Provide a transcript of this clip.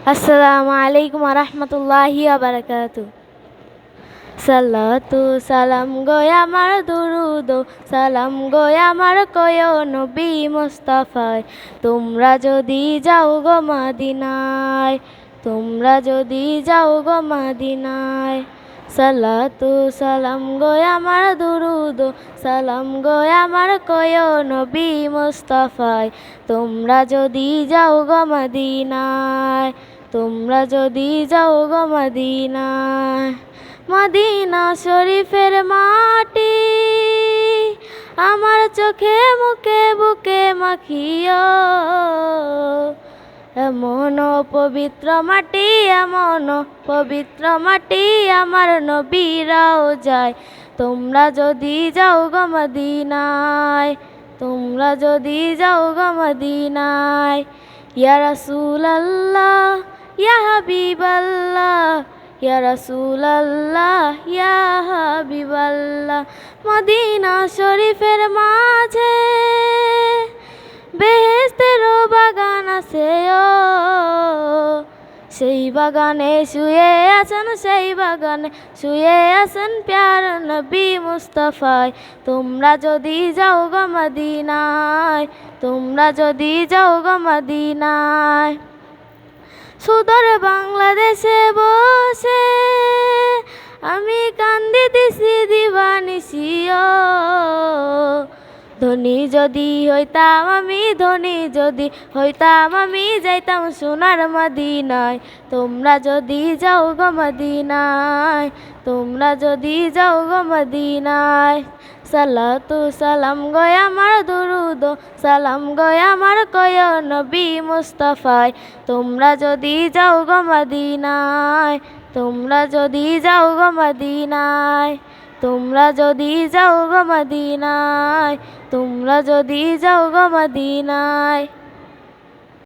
আসসালামু আলাইকুম রহমতুল্লাহি বারাকাতু। সালাতু সালাম গয় আমার দুরুদ সালাম গয় আমার কয় নবী মুস্তাফায়। তোমরা যদি যাও গো মদিনায়, তোমরা যদি যাও গো মদিনায়। সালাতু সালাম গয় আমার দুরুদ সালাম গয় আমার কয় নবী মুস্তাফায়। তোমরা যদি যাও গো মদিনায়, তোমরা যদি যাও গো মদিনায়। মদিনা শরীফের মাটি আমার চোখে মুখে বুকে মাখিও। এমন পবিত্র মাটি, এমন পবিত্র মাটি আমার নবীরাও যায়। তোমরা যদি যাও গো মদিনায়, তোমরা যদি যাও গো মদিনায়। ইয়া রাসূলুল্লাহ ইয়া হাবিবাল্লাহ, ইয়া রাসূলুল্লাহ ইয়া হাবিবাল্লাহ। মদিনা শরীফের মাঝে বেহেশতের বাগান আছে ও, সেই বাগানে শুয়ে আছেন, সেই বাগানে শুয়ে আছেন প্যার নবী মুস্তাফায়। তোমরা যদি যাও গো মদিনায়, তোমরা যদি যাও গো মদিনায়। সুদূর বাংলাদেশে বসে আমি কান্দিতেছি দিবানিশিও। ধনী যদি হইতাম আমি, ধনী যদি হইতাম আমি, যাইতাম সোনার মদিনায়। তোমরা যদি যাও গো মদিনায়, তোমরা যদি যাও গো মদিনায়। সালাতু সালাম গয় আমার দুরুদ সালাম গয় আমার কয় নবী মুস্তাফায়। তোমরা যদি যাও গো মদিনায়, তোমরা যদি যাও গো মদিনায়। তোমরা যদি যাও গো মদিনায়, তোমরা যদি যাও গো মদিনায়।